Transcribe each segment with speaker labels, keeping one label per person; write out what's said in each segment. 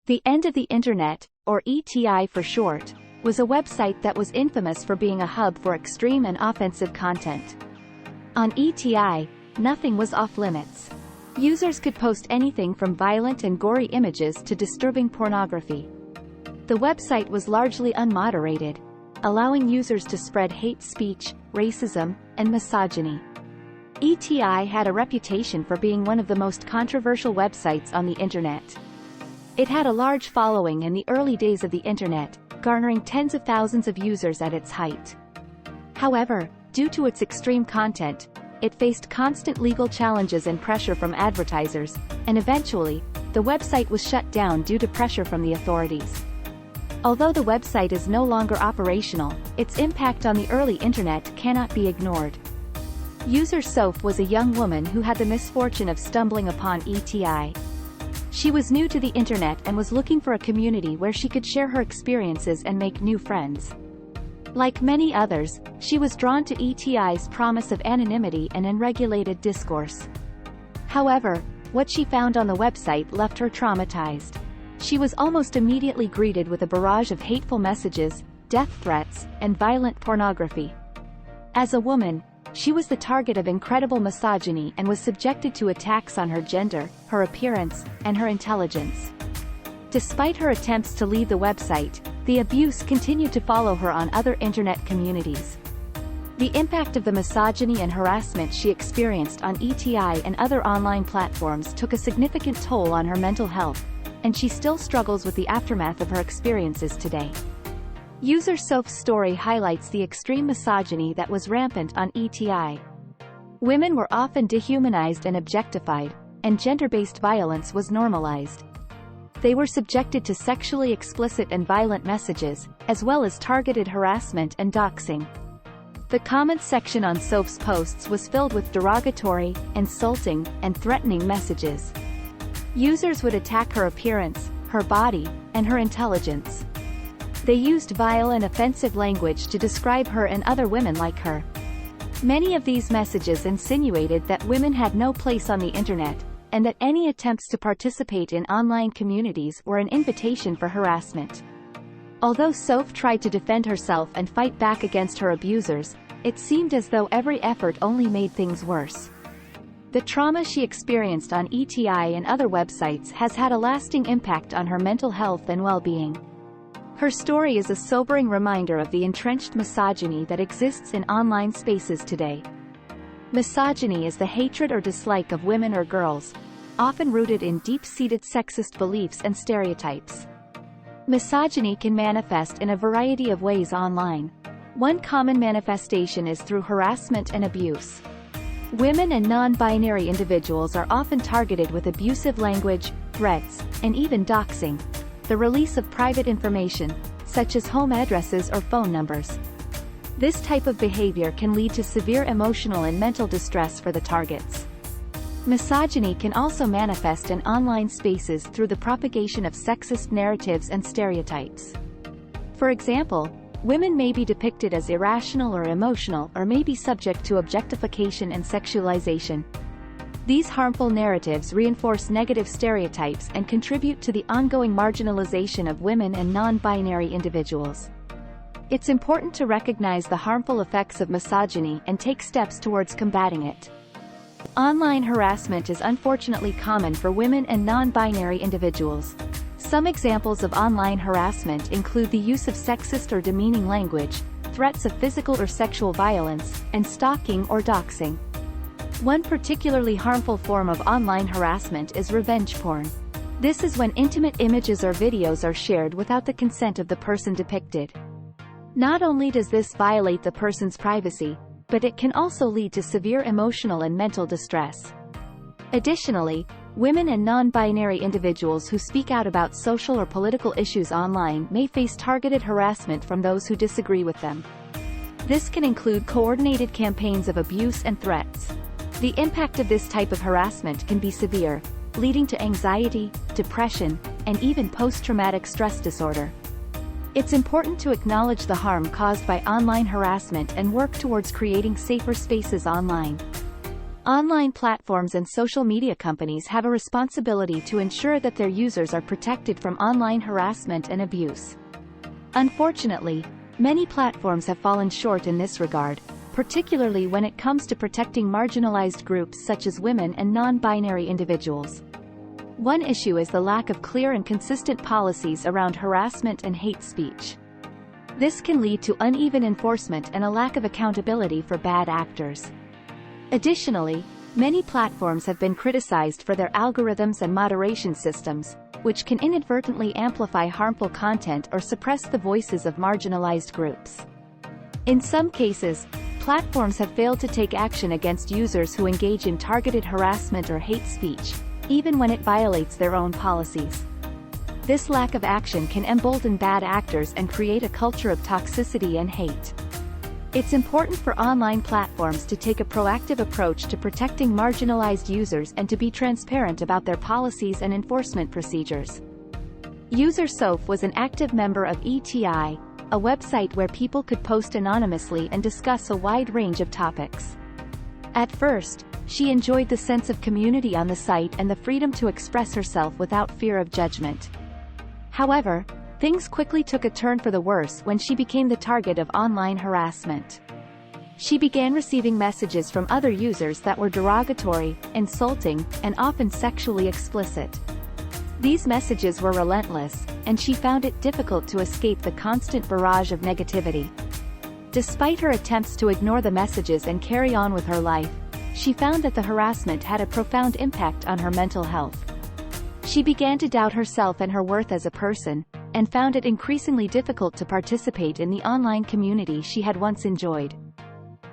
Speaker 1: The End of the Internet, or ETI for short, was a website that was infamous for being a hub for extreme and offensive content. On ETI, nothing was off-limits. Users could post anything from violent and gory images to disturbing pornography. The website was largely unmoderated, allowing users to spread hate speech, racism, and misogyny. ETI had a reputation for being one of the most controversial websites on the Internet. It had a large following in the early days of the Internet, garnering tens of thousands of users at its height. However, due to its extreme content, it faced constant legal challenges and pressure from advertisers, and eventually, the website was shut down due to pressure from the authorities. Although the website is no longer operational, its impact on the early Internet cannot be ignored. User Soph was a young woman who had the misfortune of stumbling upon ETI. She was new to the Internet and was looking for a community where she could share her experiences and make new friends. Like many others, she was drawn to ETI's promise of anonymity and unregulated discourse. However, what she found on the website left her traumatized. She was almost immediately greeted with a barrage of hateful messages, death threats, and violent pornography. As a woman, she was the target of incredible misogyny and was subjected to attacks on her gender, her appearance, and her intelligence. Despite her attempts to leave the website, the abuse continued to follow her on other Internet communities. The impact of the misogyny and harassment she experienced on ETI and other online platforms took a significant toll on her mental health, and she still struggles with the aftermath of her experiences today. User Soph's story highlights the extreme misogyny that was rampant on ETI. Women were often dehumanized and objectified, and gender-based violence was normalized. They were subjected to sexually explicit and violent messages, as well as targeted harassment and doxing. The comments section on Soph's posts was filled with derogatory, insulting, and threatening messages. Users would attack her appearance, her body, and her intelligence. They used vile and offensive language to describe her and other women like her. Many of these messages insinuated that women had no place on the Internet, and that any attempts to participate in online communities were an invitation for harassment. Although Soph tried to defend herself and fight back against her abusers, it seemed as though every effort only made things worse. The trauma she experienced on ETI and other websites has had a lasting impact on her mental health and well-being. Her story is a sobering reminder of the entrenched misogyny that exists in online spaces today. Misogyny is the hatred or dislike of women or girls, often rooted in deep-seated sexist beliefs and stereotypes. Misogyny can manifest in a variety of ways online. One common manifestation is through harassment and abuse. Women and non-binary individuals are often targeted with abusive language, threats, and even doxing, the release of private information, such as home addresses or phone numbers. This type of behavior can lead to severe emotional and mental distress for the targets. Misogyny can also manifest in online spaces through the propagation of sexist narratives and stereotypes. For example, women may be depicted as irrational or emotional or may be subject to objectification and sexualization. These harmful narratives reinforce negative stereotypes and contribute to the ongoing marginalization of women and non-binary individuals. It's important to recognize the harmful effects of misogyny and take steps towards combating it. Online harassment is unfortunately common for women and non-binary individuals. Some examples of online harassment include the use of sexist or demeaning language, threats of physical or sexual violence, and stalking or doxing. One particularly harmful form of online harassment is revenge porn. This is when intimate images or videos are shared without the consent of the person depicted. Not only does this violate the person's privacy, but it can also lead to severe emotional and mental distress. Additionally, women and non-binary individuals who speak out about social or political issues online may face targeted harassment from those who disagree with them. This can include coordinated campaigns of abuse and threats. The impact of this type of harassment can be severe, leading to anxiety, depression, and even post-traumatic stress disorder. It's important to acknowledge the harm caused by online harassment and work towards creating safer spaces online. Online platforms and social media companies have a responsibility to ensure that their users are protected from online harassment and abuse. Unfortunately, many platforms have fallen short in this regard, particularly when it comes to protecting marginalized groups such as women and non-binary individuals. One issue is the lack of clear and consistent policies around harassment and hate speech. This can lead to uneven enforcement and a lack of accountability for bad actors. Additionally, many platforms have been criticized for their algorithms and moderation systems, which can inadvertently amplify harmful content or suppress the voices of marginalized groups. In some cases, platforms have failed to take action against users who engage in targeted harassment or hate speech, even when it violates their own policies. This lack of action can embolden bad actors and create a culture of toxicity and hate. It's important for online platforms to take a proactive approach to protecting marginalized users and to be transparent about their policies and enforcement procedures. User Soph was an active member of ETI, a website where people could post anonymously and discuss a wide range of topics. At first, she enjoyed the sense of community on the site and the freedom to express herself without fear of judgment. However, things quickly took a turn for the worse when she became the target of online harassment. She began receiving messages from other users that were derogatory, insulting, and often sexually explicit. These messages were relentless, and she found it difficult to escape the constant barrage of negativity. Despite her attempts to ignore the messages and carry on with her life, she found that the harassment had a profound impact on her mental health. She began to doubt herself and her worth as a person, and found it increasingly difficult to participate in the online community she had once enjoyed.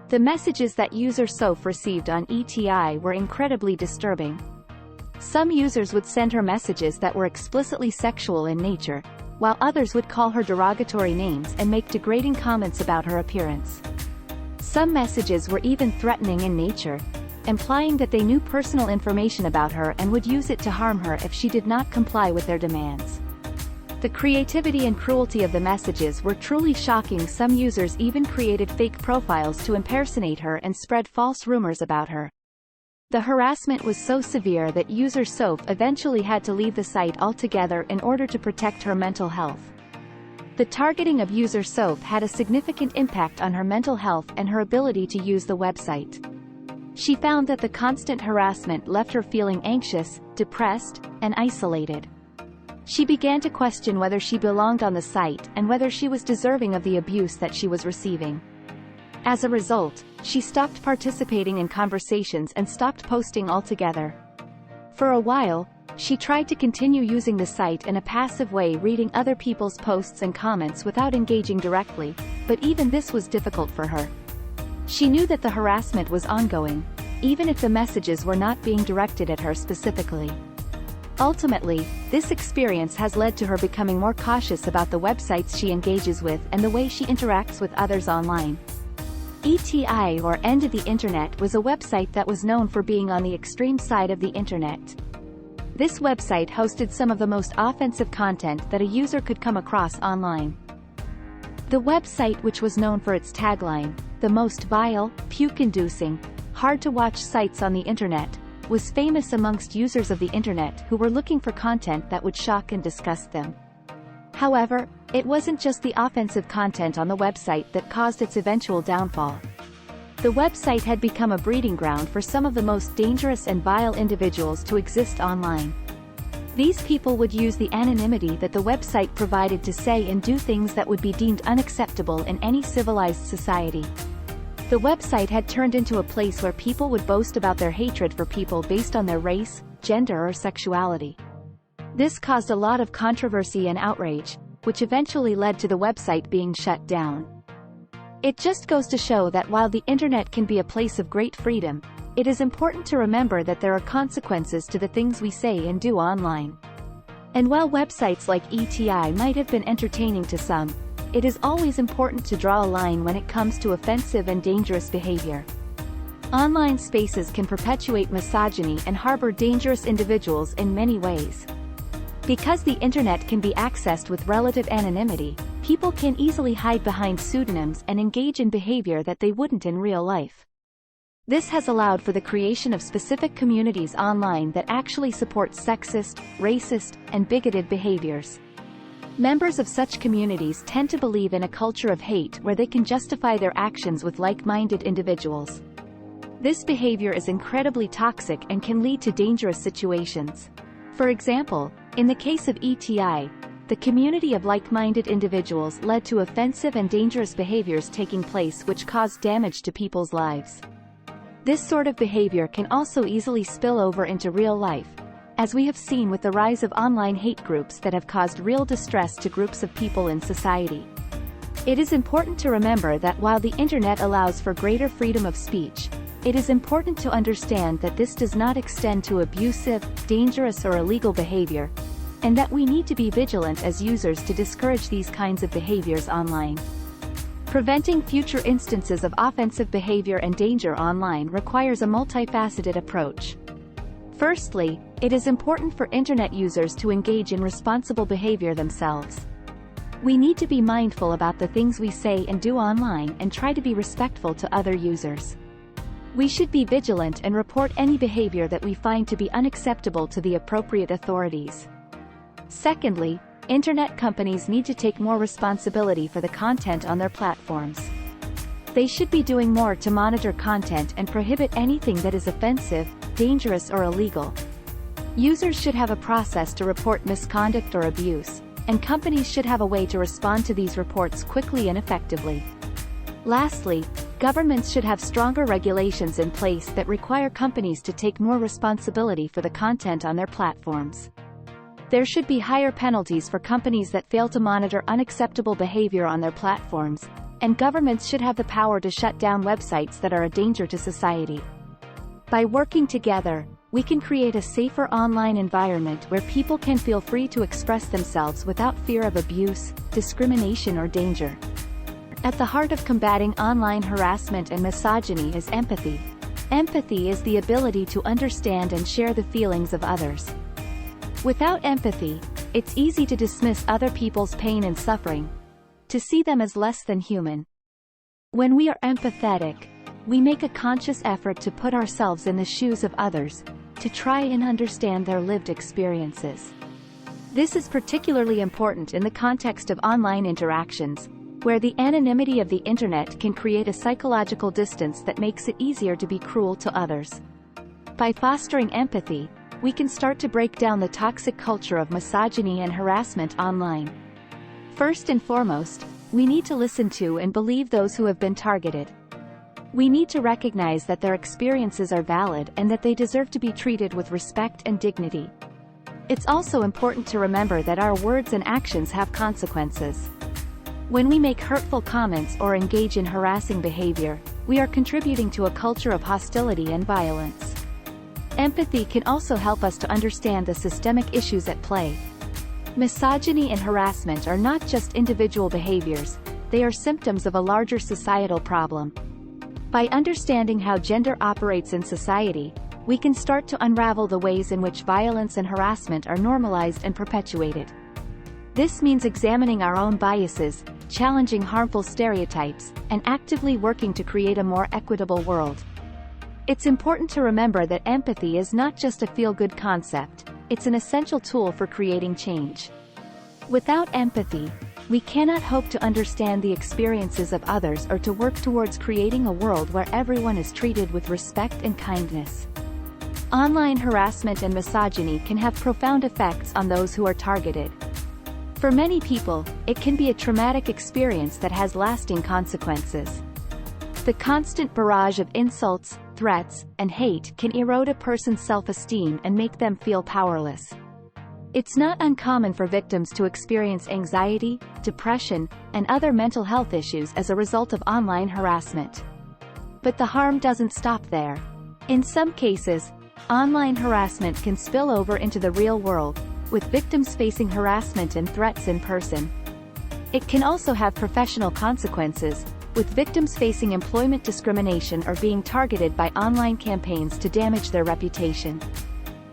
Speaker 1: The messages that user Soph received on ETI were incredibly disturbing. Some users would send her messages that were explicitly sexual in nature, while others would call her derogatory names and make degrading comments about her appearance. Some messages were even threatening in nature, implying that they knew personal information about her and would use it to harm her if she did not comply with their demands. The creativity and cruelty of the messages were truly shocking. Some users even created fake profiles to impersonate her and spread false rumors about her. The harassment was so severe that user Soph eventually had to leave the site altogether in order to protect her mental health. The targeting of user Soph had a significant impact on her mental health and her ability to use the website. She found that the constant harassment left her feeling anxious, depressed, and isolated. She began to question whether she belonged on the site and whether she was deserving of the abuse that she was receiving. As a result, she stopped participating in conversations and stopped posting altogether. For a while, she tried to continue using the site in a passive way, reading other people's posts and comments without engaging directly, but even this was difficult for her. She knew that the harassment was ongoing, even if the messages were not being directed at her specifically. Ultimately, this experience has led to her becoming more cautious about the websites she engages with and the way she interacts with others online. ETI, or End of the Internet, was a website that was known for being on the extreme side of the internet. This website hosted some of the most offensive content that a user could come across online. The website, which was known for its tagline, "The most vile, puke-inducing, hard-to-watch sites on the internet," was famous amongst users of the internet who were looking for content that would shock and disgust them. However, it wasn't just the offensive content on the website that caused its eventual downfall. The website had become a breeding ground for some of the most dangerous and vile individuals to exist online. These people would use the anonymity that the website provided to say and do things that would be deemed unacceptable in any civilized society. The website had turned into a place where people would boast about their hatred for people based on their race, gender, or sexuality. This caused a lot of controversy and outrage, which eventually led to the website being shut down. It just goes to show that while the internet can be a place of great freedom, it is important to remember that there are consequences to the things we say and do online. And while websites like ETI might have been entertaining to some, it is always important to draw a line when it comes to offensive and dangerous behavior. Online spaces can perpetuate misogyny and harbor dangerous individuals in many ways. Because the internet can be accessed with relative anonymity, people can easily hide behind pseudonyms and engage in behavior that they wouldn't in real life. This has allowed for the creation of specific communities online that actually support sexist, racist, and bigoted behaviors. Members of such communities tend to believe in a culture of hate where they can justify their actions with like-minded individuals. This behavior is incredibly toxic and can lead to dangerous situations. For example, in the case of ETI, the community of like-minded individuals led to offensive and dangerous behaviors taking place which caused damage to people's lives. This sort of behavior can also easily spill over into real life, as we have seen with the rise of online hate groups that have caused real distress to groups of people in society. It is important to remember that while the internet allows for greater freedom of speech, it is important to understand that this does not extend to abusive, dangerous or illegal behavior, and that we need to be vigilant as users to discourage these kinds of behaviors online. Preventing future instances of offensive behavior and danger online requires a multifaceted approach. Firstly, it is important for internet users to engage in responsible behavior themselves. We need to be mindful about the things we say and do online and try to be respectful to other users. We should be vigilant and report any behavior that we find to be unacceptable to the appropriate authorities. Secondly, internet companies need to take more responsibility for the content on their platforms. They should be doing more to monitor content and prohibit anything that is offensive, dangerous or illegal. Users should have a process to report misconduct or abuse, and companies should have a way to respond to these reports quickly and effectively. Lastly, governments should have stronger regulations in place that require companies to take more responsibility for the content on their platforms. There should be higher penalties for companies that fail to monitor unacceptable behavior on their platforms, and governments should have the power to shut down websites that are a danger to society. By working together, we can create a safer online environment where people can feel free to express themselves without fear of abuse, discrimination or danger. At the heart of combating online harassment and misogyny is empathy. Empathy is the ability to understand and share the feelings of others. Without empathy, it's easy to dismiss other people's pain and suffering, to see them as less than human. When we are empathetic, we make a conscious effort to put ourselves in the shoes of others, to try and understand their lived experiences. This is particularly important in the context of online interactions, where the anonymity of the internet can create a psychological distance that makes it easier to be cruel to others. By fostering empathy, we can start to break down the toxic culture of misogyny and harassment online. First and foremost, we need to listen to and believe those who have been targeted. We need to recognize that their experiences are valid and that they deserve to be treated with respect and dignity. It's also important to remember that our words and actions have consequences. When we make hurtful comments or engage in harassing behavior, we are contributing to a culture of hostility and violence. Empathy can also help us to understand the systemic issues at play. Misogyny and harassment are not just individual behaviors, they are symptoms of a larger societal problem. By understanding how gender operates in society, we can start to unravel the ways in which violence and harassment are normalized and perpetuated. This means examining our own biases, challenging harmful stereotypes, and actively working to create a more equitable world. It's important to remember that empathy is not just a feel-good concept, it's an essential tool for creating change. Without empathy, we cannot hope to understand the experiences of others or to work towards creating a world where everyone is treated with respect and kindness. Online harassment and misogyny can have profound effects on those who are targeted. For many people, it can be a traumatic experience that has lasting consequences. The constant barrage of insults, threats, and hate can erode a person's self-esteem and make them feel powerless. It's not uncommon for victims to experience anxiety, depression, and other mental health issues as a result of online harassment. But the harm doesn't stop there. In some cases, online harassment can spill over into the real world, with victims facing harassment and threats in person. It can also have professional consequences, with victims facing employment discrimination or being targeted by online campaigns to damage their reputation.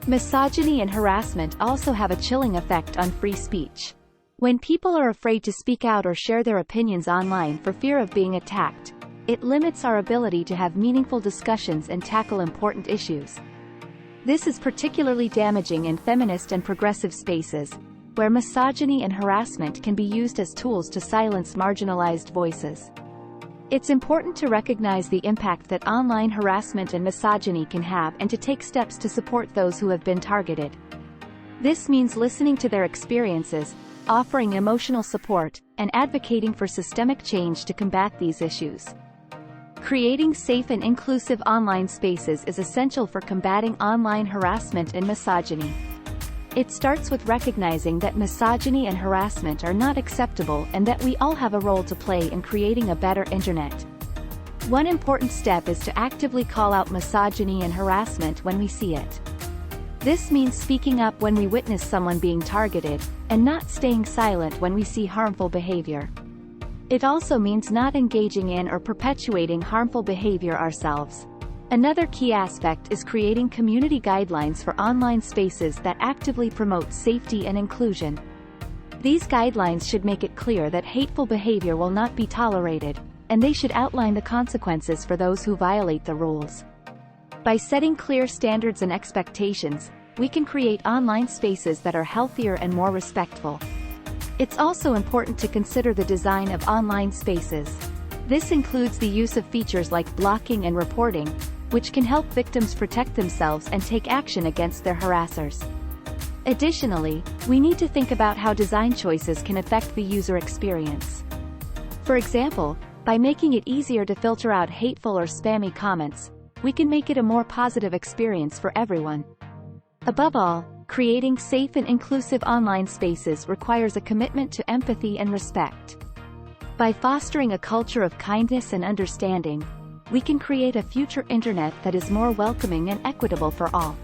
Speaker 1: Misogyny and harassment also have a chilling effect on free speech. When people are afraid to speak out or share their opinions online for fear of being attacked, it limits our ability to have meaningful discussions and tackle important issues. This is particularly damaging in feminist and progressive spaces, where misogyny and harassment can be used as tools to silence marginalized voices. It's important to recognize the impact that online harassment and misogyny can have and to take steps to support those who have been targeted. This means listening to their experiences, offering emotional support, and advocating for systemic change to combat these issues. Creating safe and inclusive online spaces is essential for combating online harassment and misogyny. It starts with recognizing that misogyny and harassment are not acceptable and that we all have a role to play in creating a better internet. One important step is to actively call out misogyny and harassment when we see it. This means speaking up when we witness someone being targeted, and not staying silent when we see harmful behavior. It also means not engaging in or perpetuating harmful behavior ourselves. Another key aspect is creating community guidelines for online spaces that actively promote safety and inclusion. These guidelines should make it clear that hateful behavior will not be tolerated, and they should outline the consequences for those who violate the rules. By setting clear standards and expectations, we can create online spaces that are healthier and more respectful. It's also important to consider the design of online spaces. This includes the use of features like blocking and reporting, which can help victims protect themselves and take action against their harassers. Additionally, we need to think about how design choices can affect the user experience. For example, by making it easier to filter out hateful or spammy comments, we can make it a more positive experience for everyone. Above all, creating safe and inclusive online spaces requires a commitment to empathy and respect. By fostering a culture of kindness and understanding, we can create a future internet that is more welcoming and equitable for all.